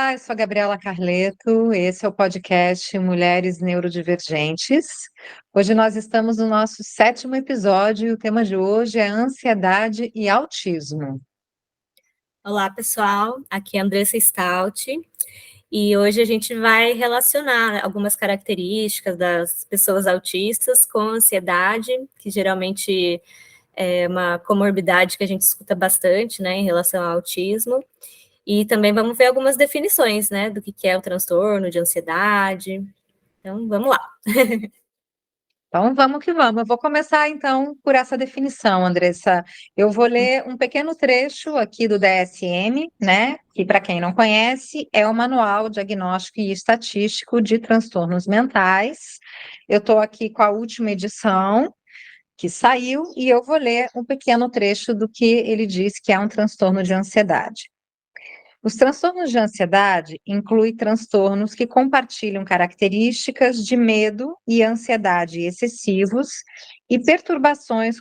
Olá, eu sou a Gabriela Carleto, esse é o podcast Mulheres Neurodivergentes. Hoje nós estamos no nosso 7º episódio e o tema de hoje é ansiedade e autismo. Olá, pessoal, aqui é a Andressa Stout e hoje a gente vai relacionar algumas características das pessoas autistas com ansiedade, que geralmente é uma comorbidade que a gente escuta bastante, né, em relação ao autismo. E também vamos ver algumas definições, né, do que é o transtorno de ansiedade. Então, vamos lá. Então vamos que vamos. Eu vou começar então por essa definição, Andressa. Eu vou ler um pequeno trecho aqui do DSM, né? Que para quem não conhece, é o Manual Diagnóstico e Estatístico de Transtornos Mentais. Eu estou aqui com a última edição que saiu e eu vou ler um pequeno trecho do que ele diz que é um transtorno de ansiedade. Os transtornos de ansiedade incluem transtornos que compartilham características de medo e ansiedade excessivos e perturbações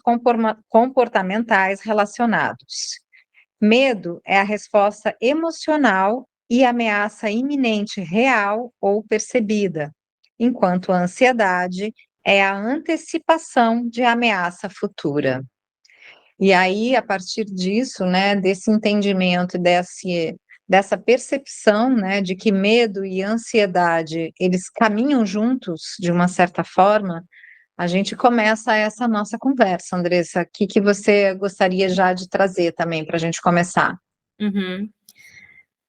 comportamentais relacionados. Medo é a resposta emocional e ameaça iminente real ou percebida, enquanto a ansiedade é a antecipação de ameaça futura. E aí, a partir disso, né, desse entendimento, dessa percepção, né, de que medo e ansiedade, eles caminham juntos, de uma certa forma, a gente começa essa nossa conversa, Andressa. O que você gostaria já de trazer também para a gente começar? Uhum.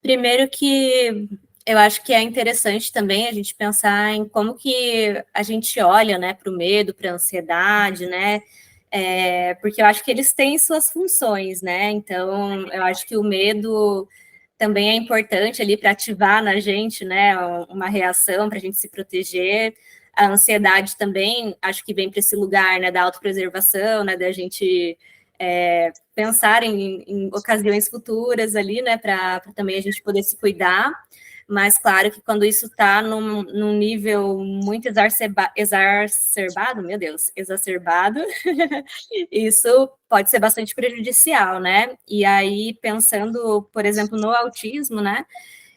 Primeiro que eu acho que é interessante também a gente pensar em como que a gente olha, né, para o medo, para a ansiedade, né, porque eu acho que eles têm suas funções, né, então eu acho que o medo também é importante ali para ativar na gente, né, uma reação para a gente se proteger. A ansiedade também, acho que vem para esse lugar, né, da autopreservação, né, da gente pensar em ocasiões futuras ali, né, para também a gente poder se cuidar, mas claro que quando isso está num nível muito exacerbado, meu Deus, exacerbado, isso pode ser bastante prejudicial, né? E aí, pensando, por exemplo, no autismo, né?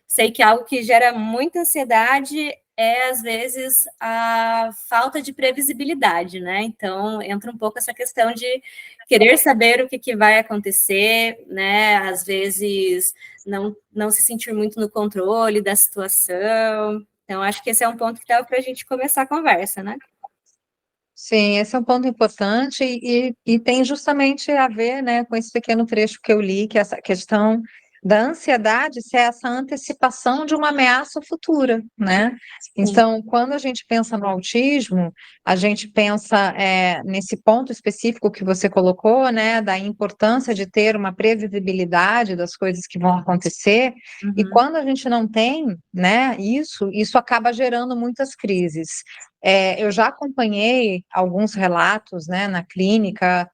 Sei que algo que gera muita ansiedade é, às vezes, a falta de previsibilidade, né? Então, entra um pouco essa questão de querer saber o que vai acontecer, né? Às vezes, não se sentir muito no controle da situação. Então, acho que esse é um ponto que dá para a gente começar a conversa, né? Sim, esse é um ponto importante e tem justamente a ver, né, com esse pequeno trecho que eu li, que é essa questão da ansiedade ser essa antecipação de uma ameaça futura, né? Sim. Então, quando a gente pensa no autismo, a gente pensa nesse ponto específico que você colocou, né, da importância de ter uma previsibilidade das coisas que vão acontecer, e Uhum. quando a gente não tem, né, isso acaba gerando muitas crises. Eu já acompanhei alguns relatos, né, na clínica,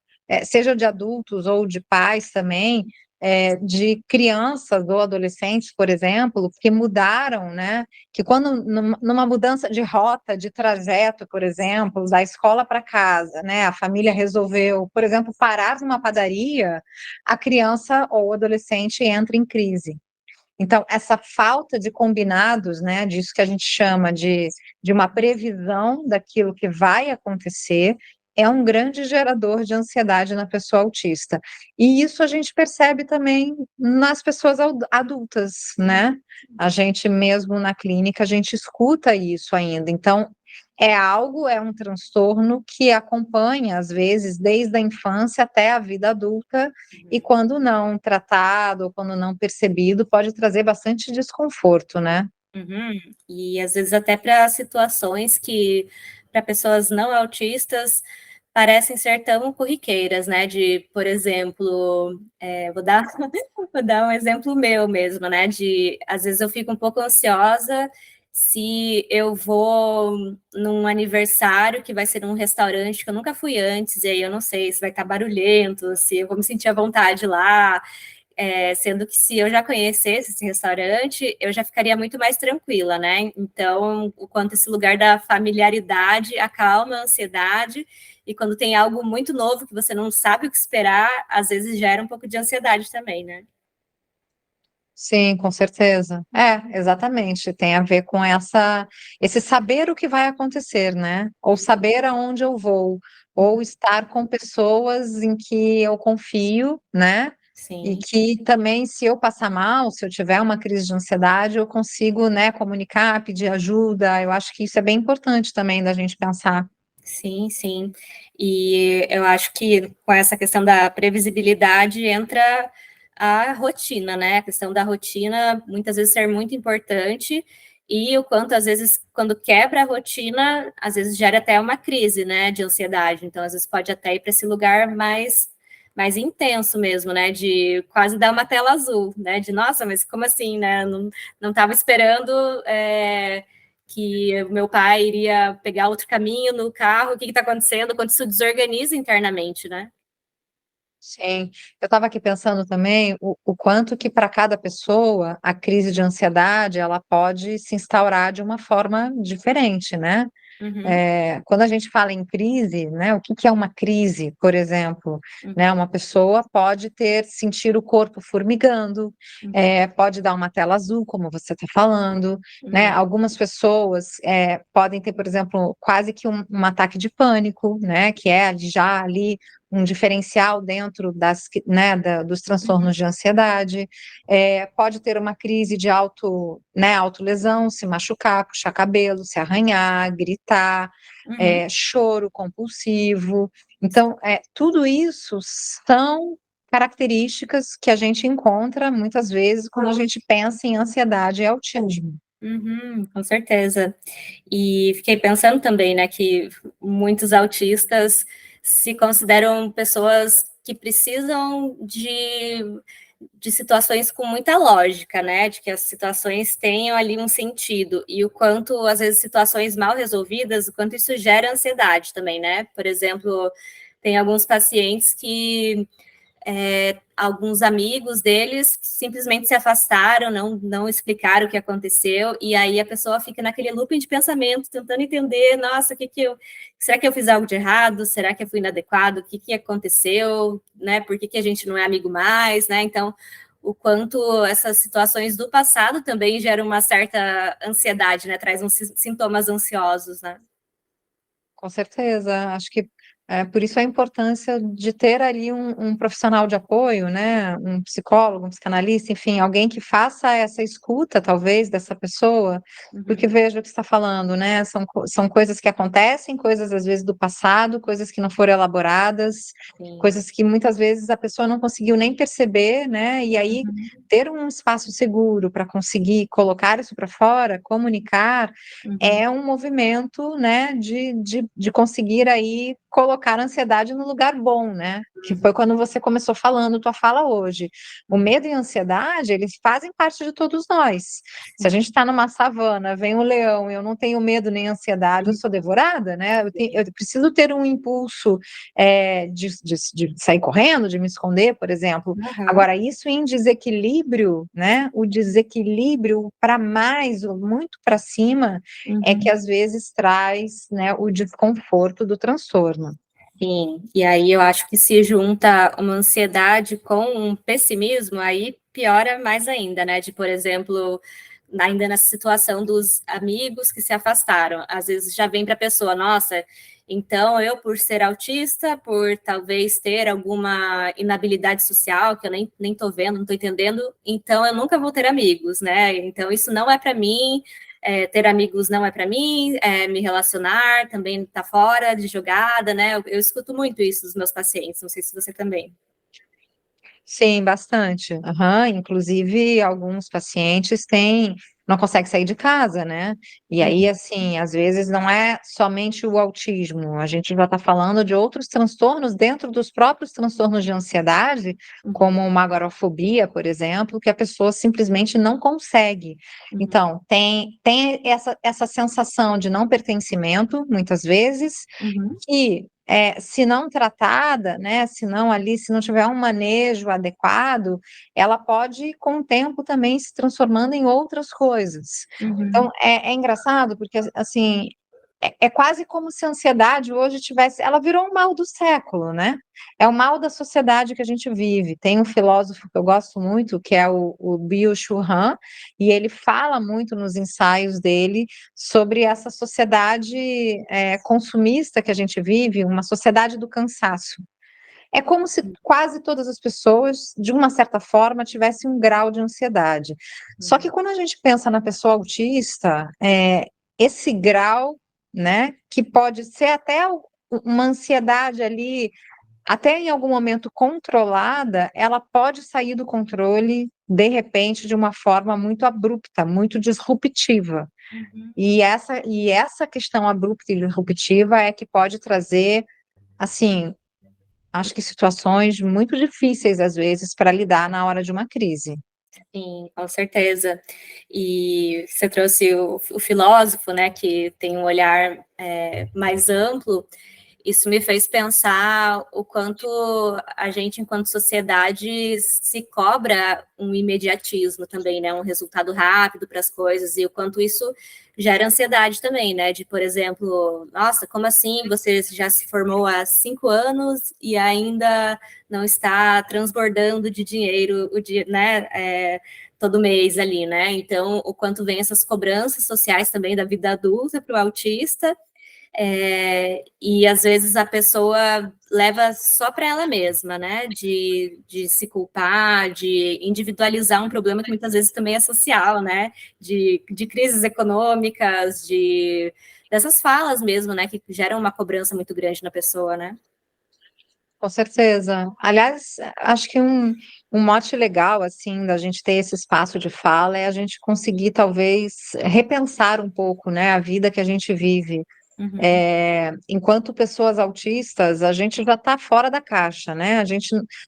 seja de adultos ou de pais também, de crianças ou adolescentes, por exemplo, que mudaram, né, que quando numa mudança de rota, de trajeto, por exemplo, da escola para casa, né, a família resolveu, por exemplo, parar numa padaria, a criança ou o adolescente entra em crise. Então, essa falta de combinados, né, disso que a gente chama de uma previsão daquilo que vai acontecer, é um grande gerador de ansiedade na pessoa autista. E isso a gente percebe também nas pessoas adultas, né? A gente mesmo na clínica, a gente escuta isso ainda. Então, é um transtorno que acompanha, às vezes, desde a infância até a vida adulta, e quando não tratado, ou quando não percebido, pode trazer bastante desconforto, né? Uhum. E às vezes até para situações que, para pessoas não autistas, parecem ser tão corriqueiras, né? De, por exemplo, vou dar um exemplo meu mesmo, né? De às vezes eu fico um pouco ansiosa se eu vou num aniversário que vai ser num restaurante que eu nunca fui antes, e aí eu não sei se vai estar barulhento, se eu vou me sentir à vontade lá. Sendo que se eu já conhecesse esse restaurante, eu já ficaria muito mais tranquila, né? Então, o quanto esse lugar da familiaridade acalma a ansiedade, e quando tem algo muito novo que você não sabe o que esperar, às vezes gera um pouco de ansiedade também, né? Sim, com certeza. É, exatamente. Tem a ver com esse saber o que vai acontecer, né? Ou saber aonde eu vou, ou estar com pessoas em que eu confio, né? E Sim, que também, se eu passar mal, se eu tiver uma crise de ansiedade, eu consigo, né, comunicar, pedir ajuda. Eu acho que isso é bem importante também da gente pensar. sim, sim. E eu acho que com essa questão da previsibilidade entra a rotina, né? A questão da rotina muitas vezes ser muito importante e o quanto às vezes quando quebra a rotina, às vezes gera até uma crise, né, de ansiedade. Então às vezes pode até ir para esse lugar mais intenso mesmo, né, de quase dar uma tela azul, né, de nossa, mas como assim, né? Não estava esperando que o meu pai iria pegar outro caminho no carro, o que está acontecendo, quando isso desorganiza internamente, né? Sim, eu estava aqui pensando também o quanto que para cada pessoa a crise de ansiedade ela pode se instaurar de uma forma diferente, né? Uhum, Quando a gente fala em crise, né, o que que é uma crise, por exemplo, né, uhum, uma pessoa pode sentir o corpo formigando, uhum, pode dar uma tela azul, como você está falando, né, uhum, algumas pessoas podem ter, por exemplo, quase que um ataque de pânico, né, que é já ali um diferencial dentro né, dos uhum, transtornos de ansiedade, pode ter uma crise de né, autolesão, se machucar, puxar cabelo, se arranhar, gritar, uhum. choro compulsivo. Então, tudo isso são características que a gente encontra muitas vezes quando a gente pensa em ansiedade e autismo. Uhum, com certeza. E fiquei pensando também, né, que muitos autistas se consideram pessoas que precisam de situações com muita lógica, né, de que as situações tenham ali um sentido, e o quanto, às vezes, situações mal resolvidas, o quanto isso gera ansiedade também, né, por exemplo, tem alguns pacientes que alguns amigos deles simplesmente se afastaram, não explicaram o que aconteceu, e aí a pessoa fica naquele looping de pensamento, tentando entender, nossa, será que eu fiz algo de errado? Será que eu fui inadequado? O que aconteceu? Né? Por que a gente não é amigo mais? Né? Então, o quanto essas situações do passado também geram uma certa ansiedade, né? Traz uns sintomas ansiosos, né? Com certeza, acho que por isso a importância de ter ali um profissional de apoio, né? Um psicólogo, um psicanalista, enfim, alguém que faça essa escuta, talvez, dessa pessoa, porque Uhum, veja o que está falando, né? São coisas que acontecem, coisas às vezes do passado, coisas que não foram elaboradas, sim. coisas que muitas vezes a pessoa não conseguiu nem perceber, né? E aí Uhum, ter um espaço seguro para conseguir colocar isso para fora, comunicar uhum, é um movimento, né, de conseguir aí colocar a ansiedade no lugar bom, né? Que foi quando você começou falando tua fala hoje. O uhum, medo e a ansiedade, eles fazem parte de todos nós. Se a sim. gente está numa savana, vem um leão, eu não tenho medo nem ansiedade, eu sou devorada, né? Eu preciso ter um impulso de sair correndo, de me esconder, por exemplo. Aham, Agora, isso em desequilíbrio, né? O desequilíbrio para mais, ou muito para cima, é que uhum. às vezes traz, né, o desconforto do transtorno. Sim, e aí eu acho que se junta uma ansiedade com um pessimismo, aí piora mais ainda, né? De, por exemplo, ainda nessa situação dos amigos que se afastaram, às vezes já vem para a pessoa, nossa, então eu, por ser autista, por talvez ter alguma inabilidade social que eu nem tô vendo, não tô entendendo, então eu nunca vou ter amigos, né? Então isso não é para mim, ter amigos não é para mim, me relacionar também está fora de jogada, né? Eu escuto muito isso dos meus pacientes, não sei se você também. Sim, bastante. Aham. Inclusive, alguns pacientes não conseguem sair de casa, né? E aí, Uhum, assim, às vezes não é somente o autismo, a gente já está falando de outros transtornos dentro dos próprios transtornos de ansiedade, uhum, como uma agorafobia, por exemplo, que a pessoa simplesmente não consegue. uhum, Então, tem essa sensação de não pertencimento, muitas vezes, uhum, que se não tratada, né, se não tiver um manejo adequado, ela pode, com o tempo, também se transformando em outras coisas. uhum, Então, é engraçado, porque, assim, é quase como se a ansiedade hoje tivesse, ela virou um mal do século, né? É o mal da sociedade que a gente vive. Tem um filósofo que eu gosto muito, que é o Byung-Chul Han, e ele fala muito nos ensaios dele sobre essa sociedade consumista que a gente vive, uma sociedade do cansaço. É como se quase todas as pessoas, de uma certa forma, tivessem um grau de ansiedade. Só que quando a gente pensa na pessoa autista, esse grau, né, que pode ser até uma ansiedade ali, até em algum momento controlada, ela pode sair do controle, de repente, de uma forma muito abrupta, muito disruptiva. Uhum. E essa questão abrupta e disruptiva é que pode trazer, assim, acho que situações muito difíceis, às vezes, para lidar na hora de uma crise. Sim, com certeza. E você trouxe o filósofo, né, que tem um olhar mais amplo. Isso me fez pensar o quanto a gente, enquanto sociedade, se cobra um imediatismo também, né? Um resultado rápido para as coisas, e o quanto isso gera ansiedade também, né? De, por exemplo, nossa, como assim você já se formou há 5 anos e ainda não está transbordando de dinheiro, né? Todo mês ali, né? Então, o quanto vem essas cobranças sociais também da vida adulta para o autista, e às vezes a pessoa leva só para ela mesma, né? De se culpar, de individualizar um problema que muitas vezes também é social, né? De crises econômicas, dessas falas mesmo, né? Que geram uma cobrança muito grande na pessoa, né? Com certeza. Aliás, acho que um mote legal, assim, da gente ter esse espaço de fala é a gente conseguir, talvez, repensar um pouco, né, a vida que a gente vive. Uhum, Enquanto pessoas autistas, a gente já está fora da caixa, né?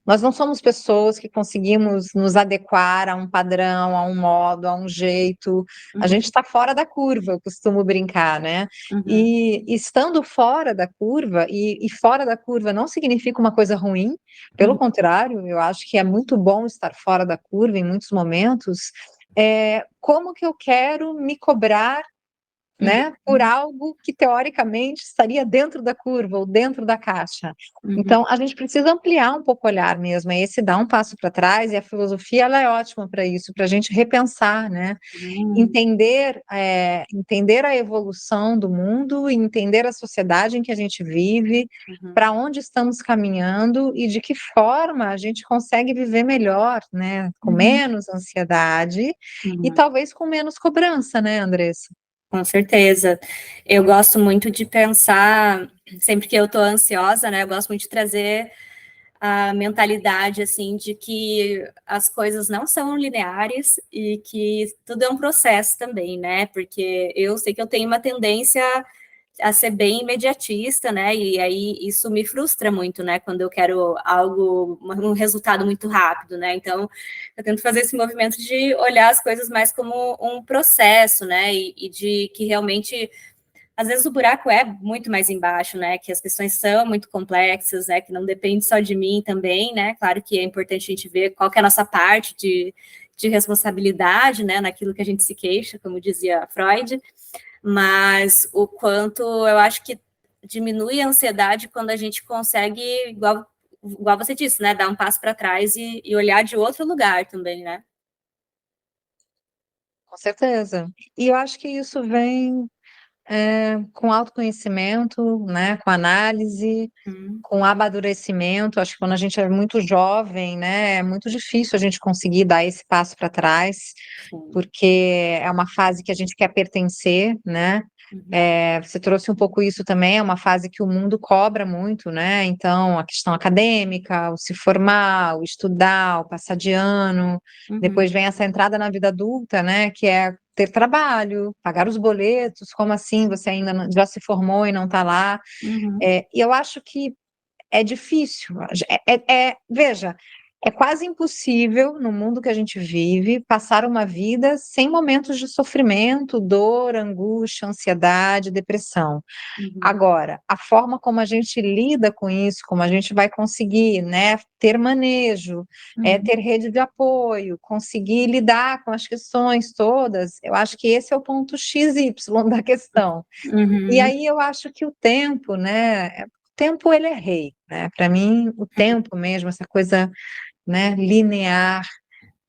Nós não somos pessoas que conseguimos nos adequar a um padrão, a um modo, a um jeito. A uhum, gente está fora da curva, eu costumo brincar, né? uhum, E estando fora da curva, e fora da curva não significa uma coisa ruim, pelo uhum, contrário, eu acho que é muito bom estar fora da curva em muitos momentos. Como que eu quero me cobrar, né, por algo que teoricamente estaria dentro da curva ou dentro da caixa. uhum, Então, a gente precisa ampliar um pouco o olhar mesmo, é esse dar um passo para trás, e a filosofia ela é ótima para isso, para a gente repensar, né? uhum, Entender a evolução do mundo, e entender a sociedade em que a gente vive, uhum, para onde estamos caminhando e de que forma a gente consegue viver melhor, né? Com uhum, menos ansiedade e uhum. talvez com menos cobrança, né, Andressa? Com certeza. Eu gosto muito de pensar, sempre que eu estou ansiosa, né? Eu gosto muito de trazer a mentalidade, assim, de que as coisas não são lineares e que tudo é um processo também, né? Porque eu sei que eu tenho uma tendência a ser bem imediatista, né? E aí isso me frustra muito, né? Quando eu quero algo, um resultado muito rápido, né? Então, eu tento fazer esse movimento de olhar as coisas mais como um processo, né? E de que realmente, às vezes, o buraco é muito mais embaixo, né? Que as questões são muito complexas, né? Que não depende só de mim também, né? Claro que é importante a gente ver qual que é a nossa parte de responsabilidade, né? Naquilo que a gente se queixa, como dizia Freud, mas o quanto eu acho que diminui a ansiedade quando a gente consegue, igual você disse, né, dar um passo para trás e olhar de outro lugar também, né? Com certeza. E eu acho que isso vem com autoconhecimento, né, com análise, Hum, com amadurecimento. Acho que quando a gente é muito jovem, né, é muito difícil a gente conseguir dar esse passo para trás, sim. porque é uma fase que a gente quer pertencer, né? Uhum, Você trouxe um pouco isso também, é uma fase que o mundo cobra muito, né? Então, a questão acadêmica, o se formar, o estudar, o passar de ano, uhum, depois vem essa entrada na vida adulta, né? Que é ter trabalho, pagar os boletos, como assim você ainda já se formou e não está lá? uhum, E eu acho que é difícil. Veja. É quase impossível, no mundo que a gente vive, passar uma vida sem momentos de sofrimento, dor, angústia, ansiedade, depressão. Uhum, Agora, a forma como a gente lida com isso, como a gente vai conseguir, né, ter manejo, uhum, ter rede de apoio, conseguir lidar com as questões todas, eu acho que esse é o ponto XY da questão. E uhum, aí eu acho que o tempo, né, o tempo ele é rei, né? Para mim, o tempo mesmo, essa coisa, né, linear,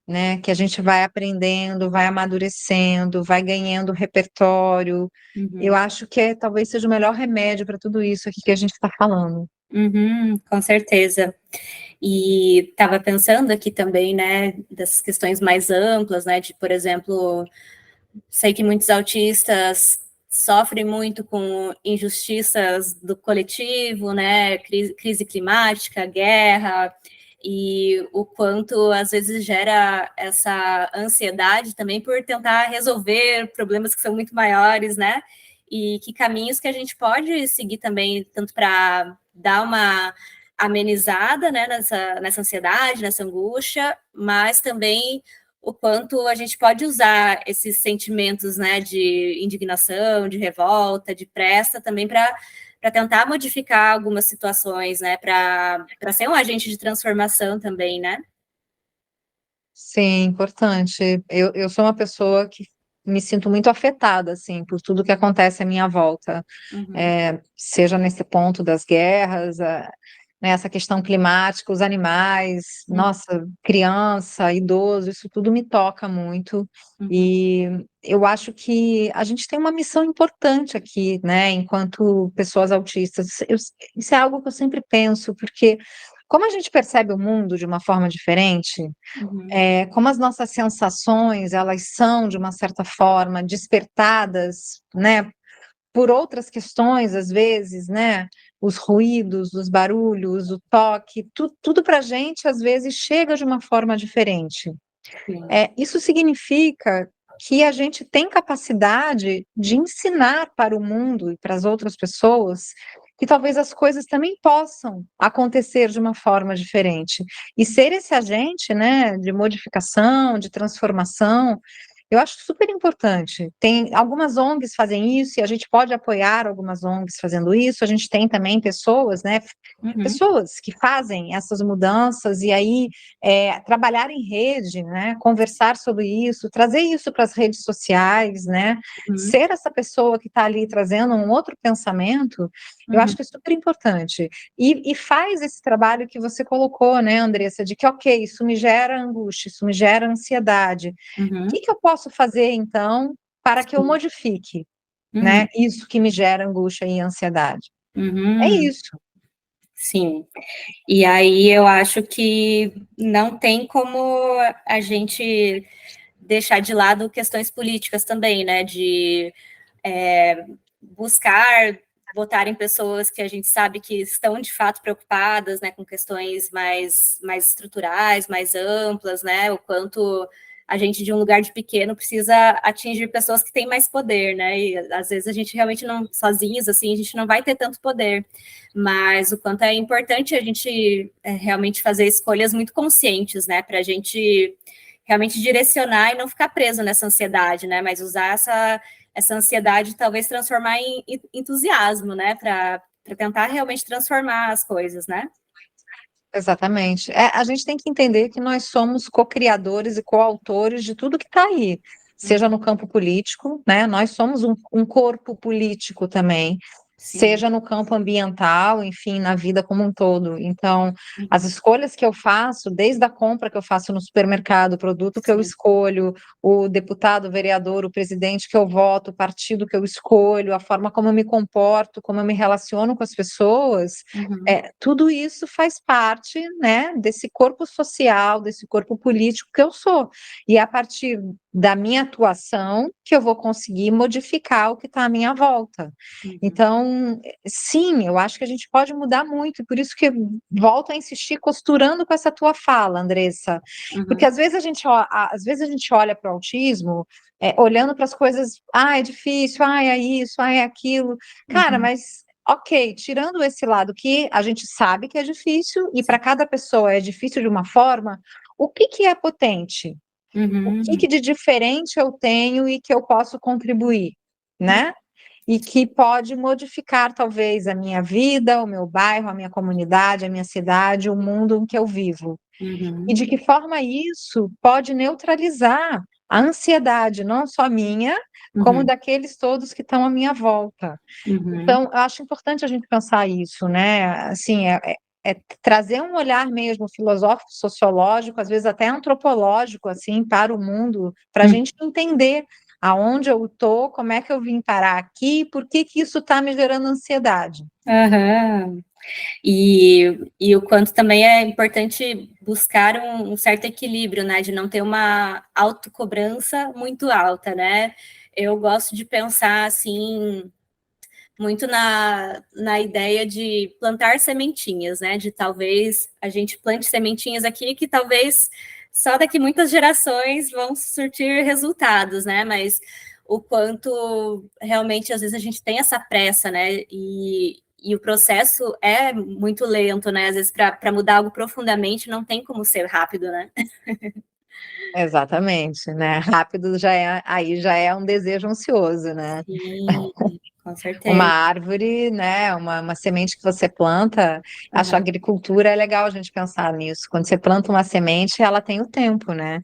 né, que a gente vai aprendendo, vai amadurecendo, vai ganhando repertório. Eu uhum, acho que talvez seja o melhor remédio para tudo isso aqui que a gente está falando. uhum, com certeza. E estava pensando aqui também, né, das questões mais amplas, né, de, por exemplo, sei que muitos autistas sofrem muito com injustiças do coletivo, né, crise climática, guerra, e o quanto às vezes gera essa ansiedade também por tentar resolver problemas que são muito maiores, né? E que caminhos que a gente pode seguir também, tanto para dar uma amenizada, né, nessa ansiedade, nessa angústia, mas também o quanto a gente pode usar esses sentimentos, né, de indignação, de revolta, de pressa também para tentar modificar algumas situações, né, para ser um agente de transformação também, né? Sim, importante. Eu sou uma pessoa que me sinto muito afetada, assim, por tudo que acontece à minha volta, Uhum, seja nesse ponto das guerras, né, essa questão climática, os animais, uhum, nossa, criança, idoso, isso tudo me toca muito. uhum, E eu acho que a gente tem uma missão importante aqui, né, enquanto pessoas autistas. Isso é algo que eu sempre penso, porque como a gente percebe o mundo de uma forma diferente, uhum, como as nossas sensações, elas são, de uma certa forma, despertadas, né, por outras questões, às vezes, né, os ruídos, os barulhos, o toque, tudo para a gente, às vezes, chega de uma forma diferente. sim, Isso significa que a gente tem capacidade de ensinar para o mundo e para as outras pessoas que talvez as coisas também possam acontecer de uma forma diferente. E ser esse agente, né, de modificação, de transformação, eu acho super importante. Tem algumas ONGs fazem isso e a gente pode apoiar algumas ONGs fazendo isso. A gente tem também pessoas, né, uhum, pessoas que fazem essas mudanças e aí trabalhar em rede, né, conversar sobre isso, trazer isso para as redes sociais, né, uhum, ser essa pessoa que está ali trazendo um outro pensamento, eu acho uhum, que é super importante. E faz esse trabalho que você colocou, né, Andressa, de que, ok, isso me gera angústia, isso me gera ansiedade. O uhum, que que eu posso fazer, então, para que eu sim, modifique, uhum, né, isso que me gera angústia e ansiedade? É uhum, isso. sim. E aí eu acho que não tem como a gente deixar de lado questões políticas também, né? De buscar votar em pessoas que a gente sabe que estão de fato preocupadas, né, com questões mais estruturais, mais amplas, né? O quanto a gente de um lugar de pequeno precisa atingir pessoas que têm mais poder, né? E às vezes a gente realmente não, sozinhos, assim, a gente não vai ter tanto poder, mas o quanto é importante a gente realmente fazer escolhas muito conscientes, né? Para a gente realmente direcionar e não ficar preso nessa ansiedade, né? Mas usar essa ansiedade talvez transformar em entusiasmo, né? Para tentar realmente transformar as coisas, né? Exatamente. A gente tem que entender que nós somos co-criadores e coautores de tudo que está aí, seja Uhum, no campo político, né? Nós somos um corpo político também, sim. seja no campo ambiental, enfim, na vida como um todo. Então, as Uhum, escolhas que eu faço, desde a compra que eu faço no supermercado, o produto que eu sim. escolho, o deputado, o vereador, o presidente que eu voto, o partido que eu escolho, a forma como eu me comporto, como eu me relaciono com as pessoas, Uhum, tudo isso faz parte, né, desse corpo social, desse corpo político que eu sou. E é a partir da minha atuação que eu vou conseguir modificar o que está à minha volta. uhum, Então, sim, eu acho que a gente pode mudar muito, e por isso que eu volto a insistir costurando com essa tua fala, Andressa, porque uhum, às vezes a gente olha para o autismo, olhando para as coisas, ah, é difícil, ah, é isso, ah, é aquilo, cara, uhum, mas ok, tirando esse lado que a gente sabe que é difícil, e para cada pessoa é difícil de uma forma, o que que é potente? O que Uhum, que de diferente eu tenho e que eu posso contribuir, né? E que pode modificar talvez a minha vida, o meu bairro, a minha comunidade, a minha cidade, o mundo em que eu vivo. E uhum, de que forma isso pode neutralizar a ansiedade, não só minha, como uhum, daqueles todos que estão à minha volta. uhum, Então, eu acho importante a gente pensar isso, né? Assim, é trazer um olhar mesmo filosófico, sociológico, às vezes até antropológico, assim, para o mundo, para a uhum. gente entender aonde eu estou, como é que eu vim parar aqui, por que que isso está me gerando ansiedade. Aham. E o quanto também é importante buscar um certo equilíbrio, né? De não ter uma autocobrança muito alta, né? Eu gosto de pensar assim muito na ideia de plantar sementinhas, né? De talvez a gente plante sementinhas aqui que talvez só daqui muitas gerações vão surtir resultados, né? Mas o quanto realmente às vezes a gente tem essa pressa, né? E o processo é muito lento, né? Às vezes para mudar algo profundamente não tem como ser rápido, né? Exatamente, né? Rápido já é, aí já é um desejo ansioso, né? Sim, com Uma certeza. árvore, né? Uma semente que você planta. Acho que a Uhum, agricultura é legal a gente pensar nisso. Quando você planta uma semente, ela tem o tempo, né?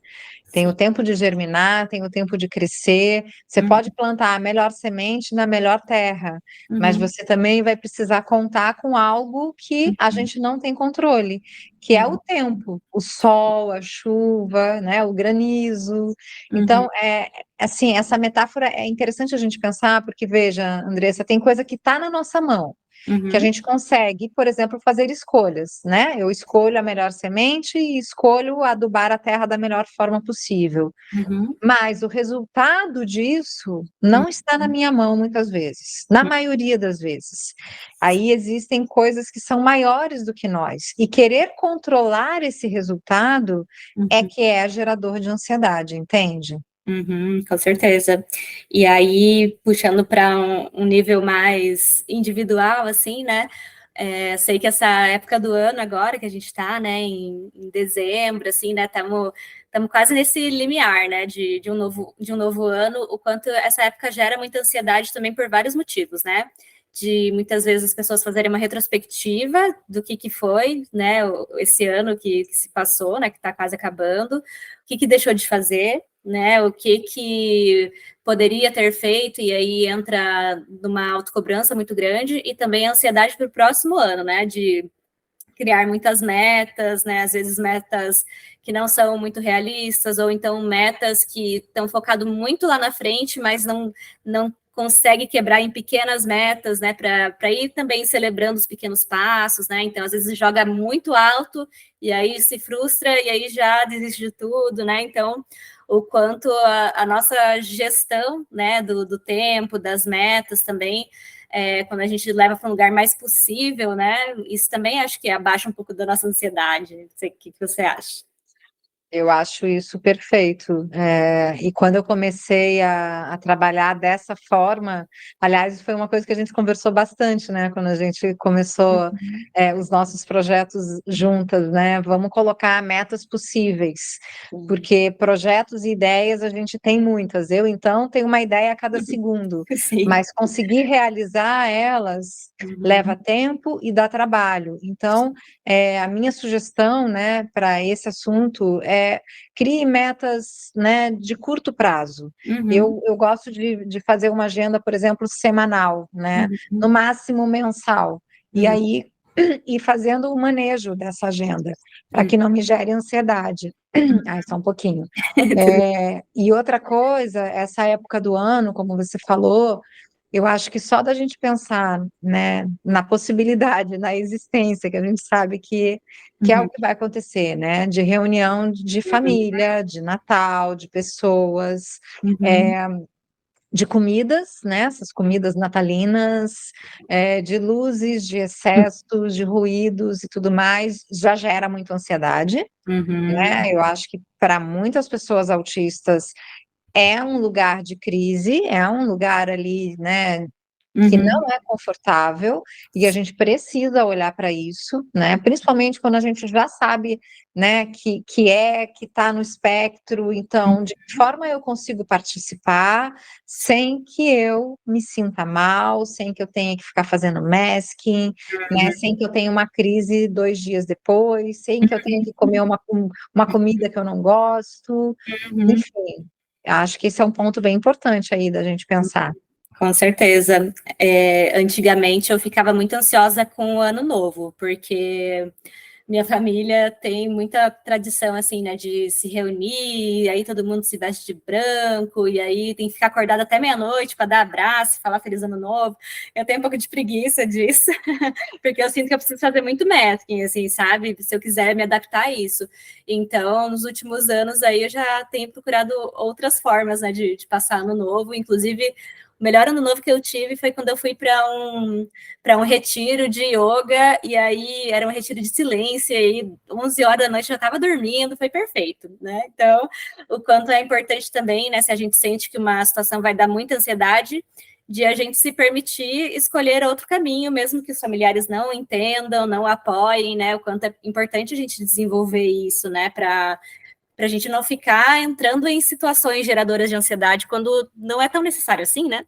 Tem o sim. tempo de germinar, tem o tempo de crescer. Você Uhum, pode plantar a melhor semente na melhor terra, mas uhum, você também vai precisar contar com algo que a gente não tem controle, que é o uhum, tempo, o sol, a chuva, né, o granizo. uhum, Então, assim, essa metáfora é interessante a gente pensar, porque veja, Andressa, tem coisa que está na nossa mão que a uhum, gente consegue, por exemplo, fazer escolhas, né? Eu escolho a melhor semente e escolho adubar a terra da melhor forma possível. uhum. Mas o resultado disso não está na minha mão muitas vezes, na maioria das vezes. Aí existem coisas que são maiores do que nós, e querer controlar esse resultado é Uhum, que é gerador de ansiedade, entende? uhum, com certeza. E aí, puxando para um nível mais individual, assim, né? Sei que essa época do ano agora que a gente está, né, em dezembro, assim, né, estamos quase nesse limiar, né, de um novo ano, o quanto essa época gera muita ansiedade também por vários motivos, né? De muitas vezes as pessoas fazerem uma retrospectiva do que foi, né, esse ano que se passou, né, que está quase acabando, o que deixou de fazer, né, o que poderia ter feito, e aí entra numa autocobrança muito grande, e também a ansiedade para o próximo ano, né, de criar muitas metas, né, às vezes metas que não são muito realistas, ou então metas que estão focado muito lá na frente, mas não consegue quebrar em pequenas metas, né, para ir também celebrando os pequenos passos, né, então às vezes joga muito alto, e aí se frustra, e aí já desiste de tudo, né, então o quanto a nossa gestão, né, do tempo, das metas também, quando a gente leva para um lugar mais possível, né? Isso também acho que abaixa um pouco da nossa ansiedade. Não sei o que você acha. Eu acho isso perfeito. E quando eu comecei a trabalhar dessa forma, aliás, foi uma coisa que a gente conversou bastante, né? Quando a gente começou, os nossos projetos juntas, né? Vamos colocar metas possíveis, porque projetos e ideias a gente tem muitas. Eu, então, tenho uma ideia a cada segundo, Sim. mas conseguir realizar elas leva Uhum. tempo e dá trabalho. Então, a minha sugestão, né, para esse assunto crie metas, né, de curto prazo. Uhum. Eu gosto de fazer uma agenda, por exemplo, semanal, né, no Uhum. máximo mensal. E Uhum. aí ir fazendo o manejo dessa agenda, para que não me gere ansiedade. Ai, só um pouquinho. E outra coisa, essa época do ano, como você falou, eu acho que só da gente pensar, né, na possibilidade, na existência, que a gente sabe que é o Uhum. que vai acontecer, né, de reunião de família, de Natal, de pessoas, Uhum. é, de comidas, né, essas comidas natalinas, de luzes, de excessos, de ruídos e tudo mais, já gera muita ansiedade, Uhum. né, eu acho que para muitas pessoas autistas é um lugar de crise, é um lugar ali, né, que não é confortável, e a gente precisa olhar para isso, né? Principalmente quando a gente já sabe, né, que está no espectro, então, de que forma eu consigo participar sem que eu me sinta mal, sem que eu tenha que ficar fazendo masking, né? Sem que eu tenha uma crise 2 dias depois, sem que eu tenha que comer uma comida que eu não gosto, enfim. Acho que esse é um ponto bem importante aí da gente pensar. Com certeza. Antigamente eu ficava muito ansiosa com o ano novo, porque minha família tem muita tradição, assim, né, de se reunir, aí todo mundo se veste de branco, e aí tem que ficar acordado até meia-noite para dar abraço, falar Feliz Ano Novo. Eu tenho um pouco de preguiça disso, porque eu sinto que eu preciso fazer muito masking, assim, sabe? Se eu quiser me adaptar a isso. Então, nos últimos anos aí eu já tenho procurado outras formas, né, de passar Ano Novo, inclusive o melhor ano novo que eu tive foi quando eu fui para um retiro de yoga, e aí era um retiro de silêncio, e aí 11 horas da noite eu já estava dormindo, foi perfeito, né? Então, o quanto é importante também, né, se a gente sente que uma situação vai dar muita ansiedade, de a gente se permitir escolher outro caminho, mesmo que os familiares não entendam, não apoiem, né? O quanto é importante a gente desenvolver isso, né, para a gente não ficar entrando em situações geradoras de ansiedade quando não é tão necessário assim, né?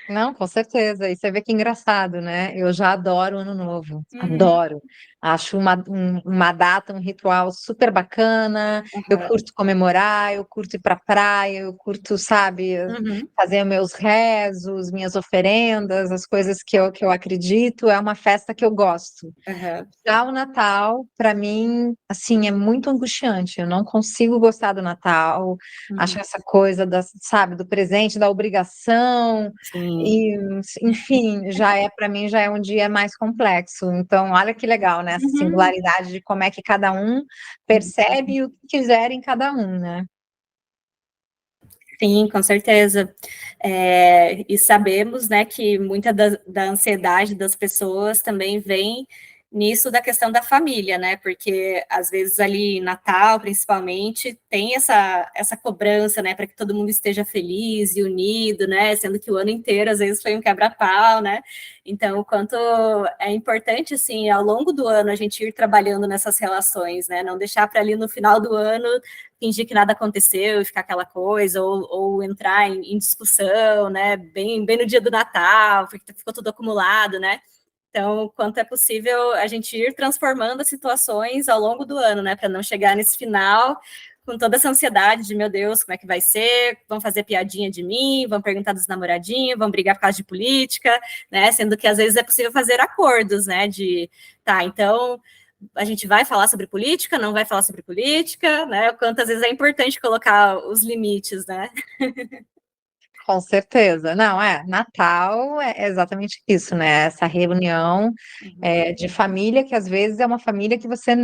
Não, com certeza. E você vê que engraçado, né? Eu já adoro o Ano Novo, Uhum, adoro. Acho uma data, um ritual super bacana. Eu uhum, curto comemorar, eu curto ir para praia, eu curto, sabe, uhum, fazer meus rezos, minhas oferendas, as coisas que eu acredito. É uma festa que eu gosto. uhum, Já o Natal, para mim, assim, é muito angustiante. Eu não consigo gostar do Natal. Acho uhum. essa coisa da, sabe, do presente, da obrigação. Sim. E, enfim, já é para mim já é um dia mais complexo. Então, olha que legal, né? Essa Uhum. singularidade de como é que cada um percebe o que quiser em cada um, né? Sim, com certeza. E sabemos, né, que muita da ansiedade das pessoas também vem nisso da questão da família, né? Porque às vezes ali em Natal, principalmente, tem essa cobrança, né, para que todo mundo esteja feliz e unido, né? Sendo que o ano inteiro às vezes foi um quebra-pau, né? Então, o quanto é importante, assim, ao longo do ano a gente ir trabalhando nessas relações, né? Não deixar para ali no final do ano fingir que nada aconteceu e ficar aquela coisa, ou entrar em discussão, né, bem no dia do Natal, porque ficou tudo acumulado, né? Então, quanto é possível a gente ir transformando as situações ao longo do ano, né, para não chegar nesse final com toda essa ansiedade de, meu Deus, como é que vai ser? Vão fazer piadinha de mim, vão perguntar dos namoradinhos, vão brigar por causa de política, né? Sendo que às vezes é possível fazer acordos, né? De, tá, então a gente vai falar sobre política, não vai falar sobre política, né? O quanto às vezes é importante colocar os limites, né? Com certeza. Não, Natal é exatamente isso, né? Essa reunião de família, que às vezes é uma família que você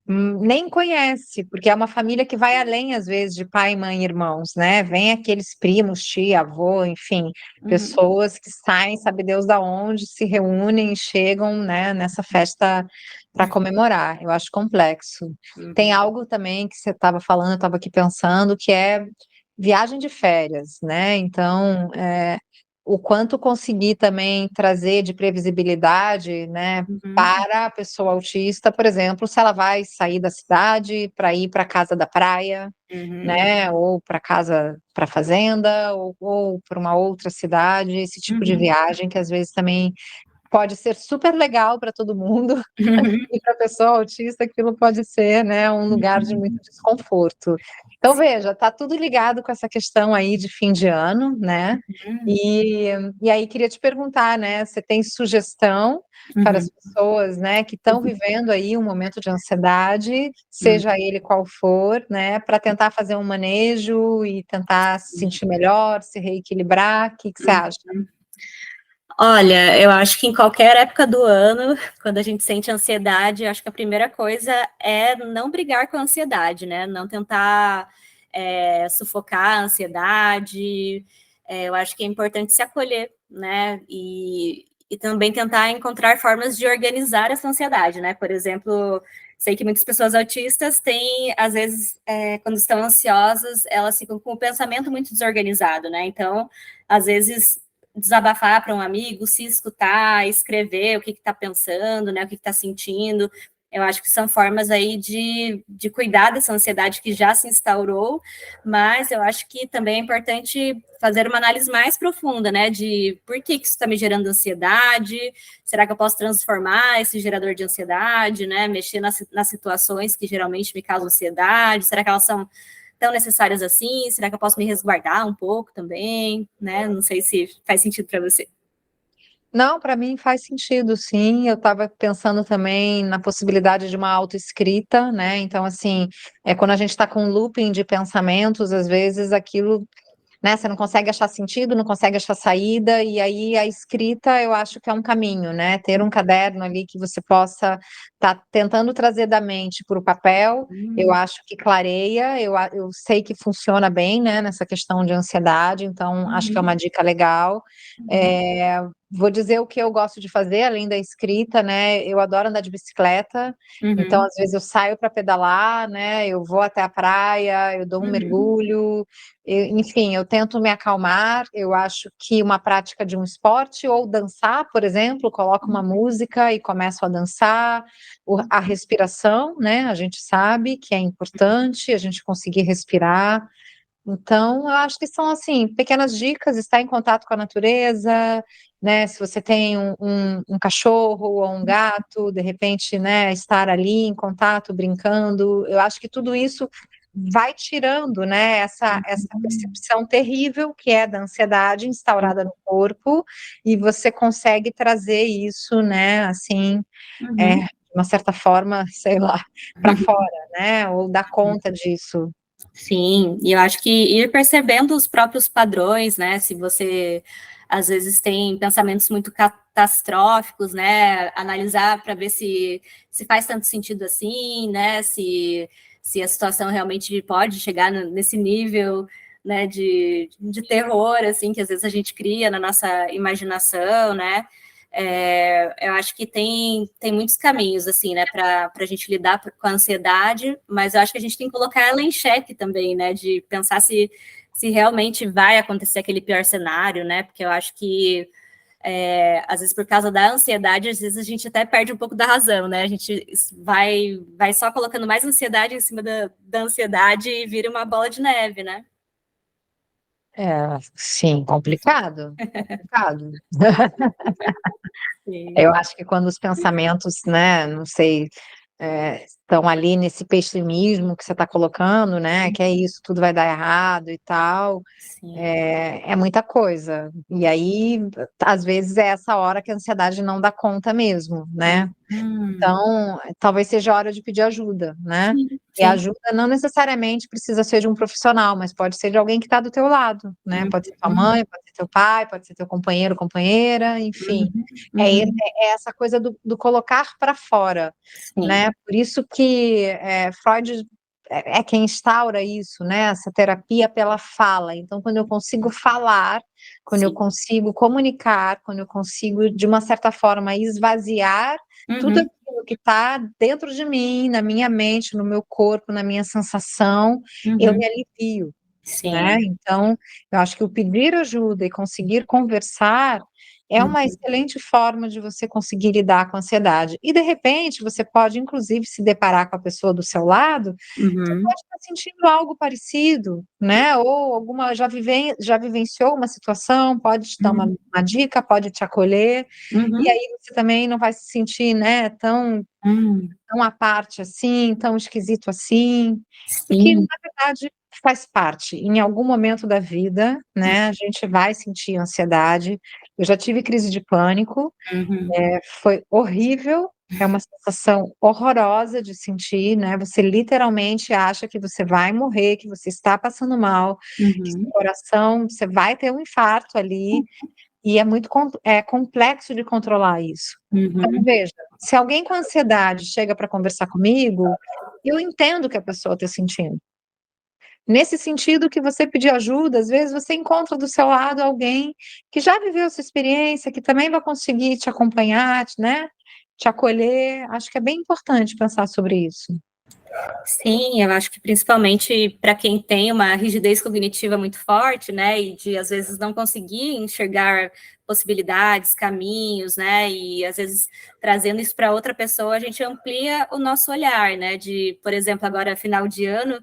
nem conhece, porque é uma família que vai além, às vezes, de pai, mãe, irmãos, né? Vem aqueles primos, tia, avô, enfim, Uhum, pessoas que saem, sabe Deus da onde, se reúnem e chegam, né, nessa festa para comemorar. Eu acho complexo. Tem uhum, algo também que você estava falando, eu estava aqui pensando, que é viagem de férias, né? Então, o quanto conseguir também trazer de previsibilidade, né, uhum, para a pessoa autista, por exemplo, se ela vai sair da cidade para ir para a casa da praia, uhum, né, ou para casa, para fazenda, ou para uma outra cidade, esse tipo de uhum, viagem que às vezes também pode ser super legal para todo mundo, uhum, e para a pessoa autista aquilo pode ser, né, um lugar de muito desconforto. Então, veja, está tudo ligado com essa questão aí de fim de ano, né? E, e aí queria te perguntar, né? Você tem sugestão para as uhum, pessoas, né, que estão vivendo aí um momento de ansiedade, uhum. seja ele qual for, né, para tentar fazer um manejo e tentar se sentir melhor, se reequilibrar? O que que você acha? Olha, eu acho que em qualquer época do ano, quando a gente sente ansiedade, eu acho que a primeira coisa é não brigar com a ansiedade, né? Não tentar sufocar a ansiedade. Eu acho que é importante se acolher, né? E também tentar encontrar formas de organizar essa ansiedade, né? Por exemplo, sei que muitas pessoas autistas têm, às vezes, quando estão ansiosas, elas ficam com o pensamento muito desorganizado, né? Então, às vezes, desabafar para um amigo, se escutar, escrever o que está pensando, né? O que está sentindo. Eu acho que são formas aí de cuidar dessa ansiedade que já se instaurou, mas eu acho que também é importante fazer uma análise mais profunda, né? De por que isso está me gerando ansiedade, será que eu posso transformar esse gerador de ansiedade, né? Mexer nas situações que geralmente me causam ansiedade, será que elas são tão necessárias assim? Será que eu posso me resguardar um pouco também, né? Não sei se faz sentido para você. Não, para mim faz sentido, sim. Eu estava pensando também na possibilidade de uma autoescrita, né? Então, assim, quando a gente está com um looping de pensamentos, às vezes aquilo, né? Você não consegue achar sentido, não consegue achar saída, e aí a escrita eu acho que é um caminho, né? Ter um caderno ali que você possa estar tentando trazer da mente para o papel, eu acho que clareia, eu sei que funciona bem, né? Nessa questão de ansiedade, então acho que é uma dica legal. Vou dizer o que eu gosto de fazer, além da escrita, né? Eu adoro andar de bicicleta, então às vezes eu saio para pedalar, né? Eu vou até a praia, eu dou um mergulho, enfim, eu tento me acalmar. Eu acho que uma prática de um esporte ou dançar, por exemplo, coloco uma música e começo a dançar. A respiração, né? A gente sabe que é importante a gente conseguir respirar. Então, eu acho que são, assim, pequenas dicas, estar em contato com a natureza, né? Se você tem um cachorro ou um gato, de repente, né, estar ali em contato, brincando. Eu acho que tudo isso vai tirando, né, essa percepção terrível que é da ansiedade instaurada no corpo, e você consegue trazer isso, né, assim, de uma certa forma, sei lá, para fora, né? Ou dar conta disso. Sim, e eu acho que ir percebendo os próprios padrões, né? Se você às vezes tem pensamentos muito catastróficos, né? Analisar para ver se faz tanto sentido assim, né? Se a situação realmente pode chegar nesse nível, né? De terror, assim, que às vezes a gente cria na nossa imaginação, né? Eu acho que tem muitos caminhos, assim, né, para a gente lidar com a ansiedade, mas eu acho que a gente tem que colocar ela em xeque também, né, de pensar se realmente vai acontecer aquele pior cenário, né, porque eu acho que, às vezes, por causa da ansiedade, às vezes a gente até perde um pouco da razão, né, a gente vai só colocando mais ansiedade em cima da ansiedade e vira uma bola de neve, né. Sim, complicado, complicado. Sim. Eu acho que quando os pensamentos, né, não sei, estão ali nesse pessimismo que você está colocando, né, que é isso, tudo vai dar errado e tal, Sim. é muita coisa. E aí, às vezes, é essa hora que a ansiedade não dá conta mesmo, né? Então, talvez seja a hora de pedir ajuda, né? Sim, E a sim. ajuda não necessariamente precisa ser de um profissional, mas pode ser de alguém que está do teu lado, né? Pode ser tua mãe, pode ser teu pai, pode ser teu companheiro, companheira, enfim. É essa coisa do colocar para fora, Sim. né? Por isso que Freud é quem instaura isso, né? Essa terapia pela fala. Então, quando eu consigo falar, quando eu Sim. consigo comunicar, quando eu consigo, de uma certa forma, esvaziar tudo aquilo que está dentro de mim, na minha mente, no meu corpo, na minha sensação, eu me alivio, né? Sim. Então, eu acho que o pedir ajuda e conseguir conversar é uma excelente forma de você conseguir lidar com a ansiedade. E, de repente, você pode, inclusive, se deparar com a pessoa do seu lado, que pode estar sentindo algo parecido, né? Ou já vivenciou uma situação, pode te dar uma dica, pode te acolher, e aí você também não vai se sentir, né, tão à parte assim, tão esquisito assim, porque Sim. na verdade faz parte. Em algum momento da vida, né, a gente vai sentir ansiedade. Eu já tive crise de pânico, foi horrível, é uma sensação horrorosa de sentir, né, você literalmente acha que você vai morrer, que você está passando mal, que seu coração, você vai ter um infarto ali, e é muito complexo de controlar isso. Então, veja, se alguém com ansiedade chega para conversar comigo, eu entendo que a pessoa está sentindo. Nesse sentido que você pedir ajuda, às vezes você encontra do seu lado alguém que já viveu essa experiência, que também vai conseguir te acompanhar, né? te acolher. Acho que é bem importante pensar sobre isso. Sim, eu acho que principalmente para quem tem uma rigidez cognitiva muito forte, né, e de às vezes não conseguir enxergar possibilidades, caminhos, né, e às vezes trazendo isso para outra pessoa, a gente amplia o nosso olhar, né, de, por exemplo, agora final de ano,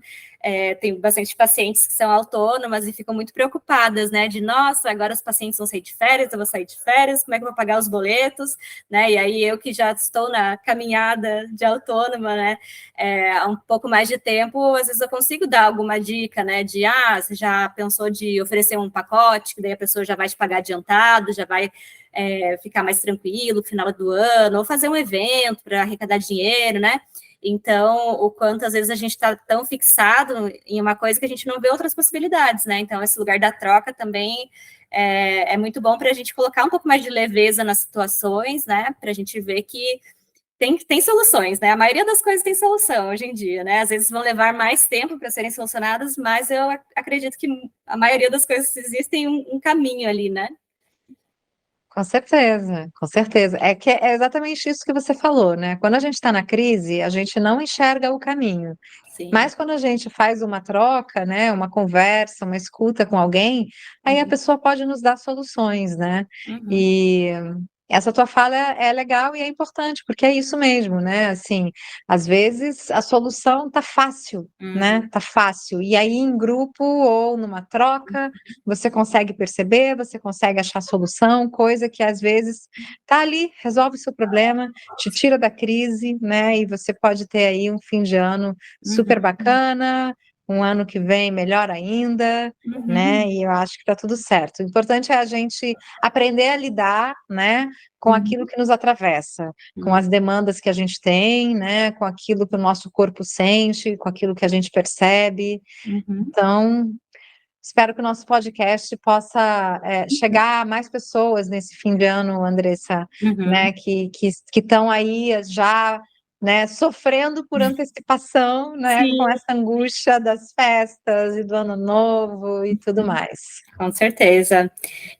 tem bastante pacientes que são autônomas e ficam muito preocupadas, né, de, nossa, agora os pacientes vão sair de férias, eu vou sair de férias, como é que eu vou pagar os boletos, né, e aí eu que já estou na caminhada de autônoma, né, há um pouco mais de tempo, às vezes eu consigo dar alguma dica, né, de, você já pensou de oferecer um pacote, que daí a pessoa já vai te pagar adiantado, já vai ficar mais tranquilo no final do ano, ou fazer um evento para arrecadar dinheiro, né, então, o quanto às vezes a gente está tão fixado em uma coisa que a gente não vê outras possibilidades, né, então esse lugar da troca também é muito bom para a gente colocar um pouco mais de leveza nas situações, né, para a gente ver que tem soluções, né? A maioria das coisas tem solução hoje em dia, né? Às vezes vão levar mais tempo para serem solucionadas, mas eu acredito que a maioria das coisas existem um caminho ali, né? Com certeza, com certeza. É que é exatamente isso que você falou, né? Quando a gente está na crise, a gente não enxerga o caminho. Sim. Mas quando a gente faz uma troca, né, uma conversa, uma escuta com alguém, aí a Uhum. pessoa pode nos dar soluções, né? Uhum. E essa tua fala é legal e é importante, porque é isso mesmo, né? Assim, às vezes a solução tá fácil, né? Uhum. Tá fácil. E aí em grupo ou numa troca, você consegue perceber, você consegue achar solução, coisa que às vezes tá ali, resolve o seu problema, te tira da crise, né? E você pode ter aí um fim de ano super Uhum. bacana, um ano que vem melhor ainda, né? Uhum. E eu acho que tá tudo certo. O importante é a gente aprender a lidar, né, com aquilo Uhum. que nos atravessa, com as Uhum. demandas que a gente tem, né, com aquilo que o nosso corpo sente, com aquilo que a gente percebe. Uhum. Então, espero que o nosso podcast possa chegar a mais pessoas nesse fim de ano, Andressa, né, Uhum. que estão aí já, né, sofrendo por antecipação, né, com Sim. essa angústia das festas e do ano novo e tudo mais. Com certeza.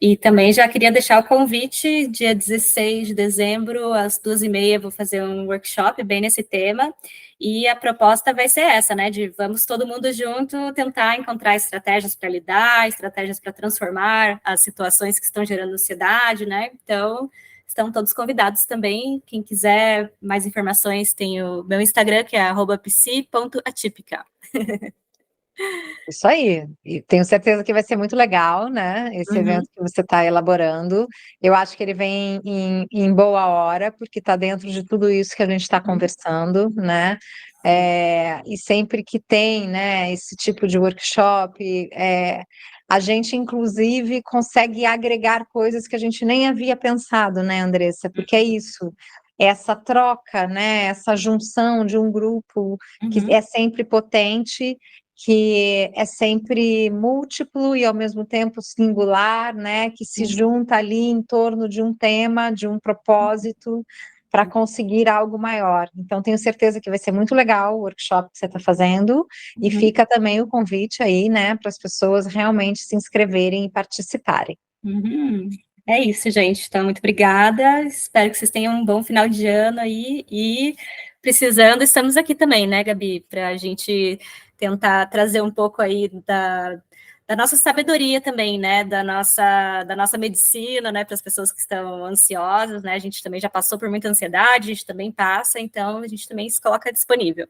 E também já queria deixar o convite, dia 16 de dezembro, às 2h30, vou fazer um workshop bem nesse tema, e a proposta vai ser essa, né, de vamos todo mundo junto tentar encontrar estratégias para lidar, estratégias para transformar as situações que estão gerando ansiedade, né, então estão todos convidados também, quem quiser mais informações tem o meu Instagram, que é @psi.atípica. Isso aí, e tenho certeza que vai ser muito legal, né? Esse Uhum. evento que você está elaborando. Eu acho que ele vem em boa hora, porque está dentro de tudo isso que a gente está Uhum. conversando, né? E sempre que tem, né, esse tipo de workshop, a gente, inclusive, consegue agregar coisas que a gente nem havia pensado, né, Andressa? Porque é isso. Essa troca, né, essa junção de um grupo que Uhum. é sempre potente, que é sempre múltiplo e ao mesmo tempo singular, né, que se junta ali em torno de um tema, de um propósito, para conseguir algo maior. Então, tenho certeza que vai ser muito legal o workshop que você está fazendo, e Uhum. fica também o convite aí, né, para as pessoas realmente se inscreverem e participarem. Uhum. É isso, gente. Então, muito obrigada. Espero que vocês tenham um bom final de ano aí. E precisando, estamos aqui também, né, Gabi? Para a gente tentar trazer um pouco aí da nossa sabedoria também, né? Da nossa medicina, né? Para as pessoas que estão ansiosas, né? A gente também já passou por muita ansiedade, a gente também passa, então a gente também se coloca disponível.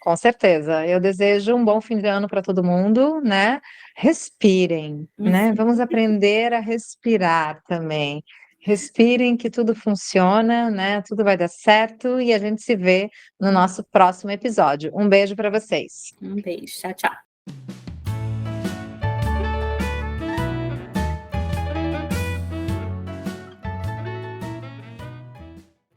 Com certeza. Eu desejo um bom fim de ano para todo mundo, né? Respirem, né? Vamos aprender a respirar também. Respirem que tudo funciona, né? Tudo vai dar certo e a gente se vê no nosso próximo episódio. Um beijo para vocês. Um beijo. Tchau, tchau.